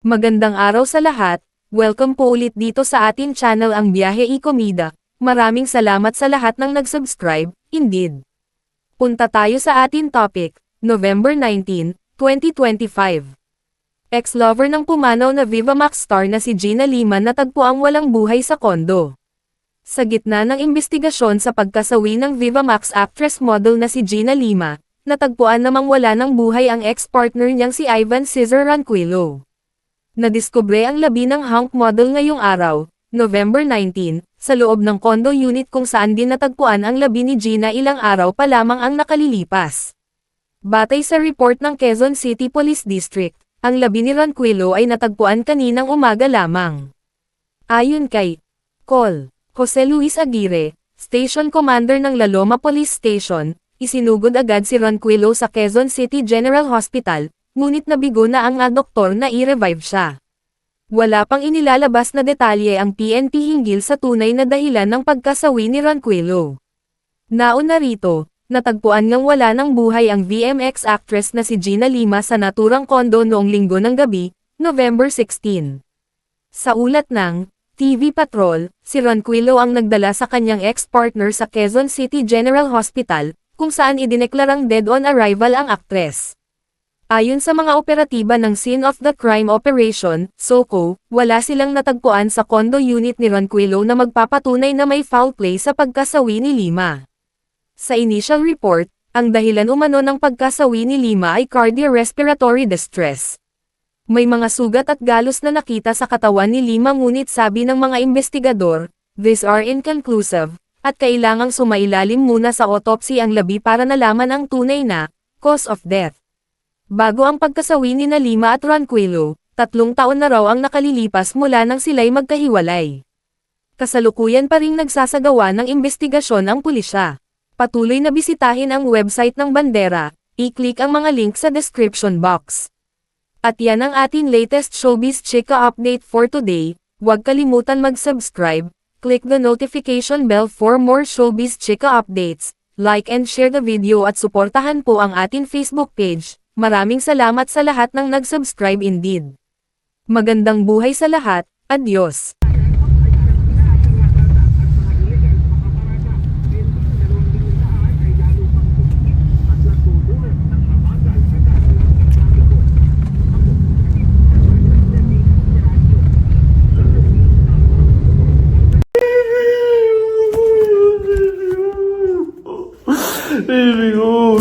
Magandang araw sa lahat, welcome po ulit dito sa atin channel ang Biyahe y Komida. Maraming salamat sa lahat ng nag-subscribe, indeed. Punta tayo sa atin topic, November 19, 2025. Ex-lover ng pumanaw na Viva Max star na si Gina Lima natagpuang walang buhay sa kondo. Sa gitna ng imbestigasyon sa pagkasawi ng Viva Max actress model na si Gina Lima, natagpuan namang wala ng buhay ang ex-partner niyang si Ivan Cesar Ranquillo. Nadiskubre ang labi ng hunk model ngayong araw, November 19, sa loob ng condo unit kung saan din natagpuan ang labi ni Gina ilang araw pa lamang ang nakalilipas. Batay sa report ng Quezon City Police District, ang labi ni Ranquillo ay natagpuan kaninang umaga lamang. Ayon kay Col. Jose Luis Aguirre, Station Commander ng La Loma Police Station, isinugod agad si Ranquillo sa Quezon City General Hospital, ngunit nabigo na ang doktor na i-revive siya. Wala pang inilalabas na detalye ang PNP hinggil sa tunay na dahilan ng pagkasawi ni Ranquillo. Nauna rito, natagpuan ngang wala ng buhay ang VMX actress na si Gina Lima sa naturang kondo noong linggo ng gabi, November 16. Sa ulat ng TV Patrol, si Ranquillo ang nagdala sa kanyang ex-partner sa Quezon City General Hospital, kung saan idineklarang dead on arrival ang aktres. Ayon sa mga operatiba ng Scene of the Crime Operation, SOCO, wala silang natagpuan sa condo unit ni Ranquillo na magpapatunay na may foul play sa pagkasawi ni Lima. Sa initial report, ang dahilan umano ng pagkasawi ni Lima ay cardiorespiratory distress. May mga sugat at galos na nakita sa katawan ni Lima ngunit sabi ng mga investigador, these are inconclusive, at kailangang sumailalim muna sa autopsy ang labi para nalaman ang tunay na cause of death. Bago ang pagkasawi ni Lima at Ranquillo, 3 taon na raw ang nakalilipas mula nang sila'y magkahiwalay. Kasalukuyan pa ring nagsasagawa ng investigasyon ang pulisya. Patuloy na bisitahin ang website ng bandera, i-click ang mga link sa description box. At yan ang ating latest showbiz chika update for today. Huwag kalimutan mag-subscribe, click the notification bell for more showbiz chika updates, like and share the video at suportahan po ang ating Facebook page. Maraming salamat sa lahat ng nag-subscribe indeed. Magandang buhay sa lahat, adios. Baby, oh,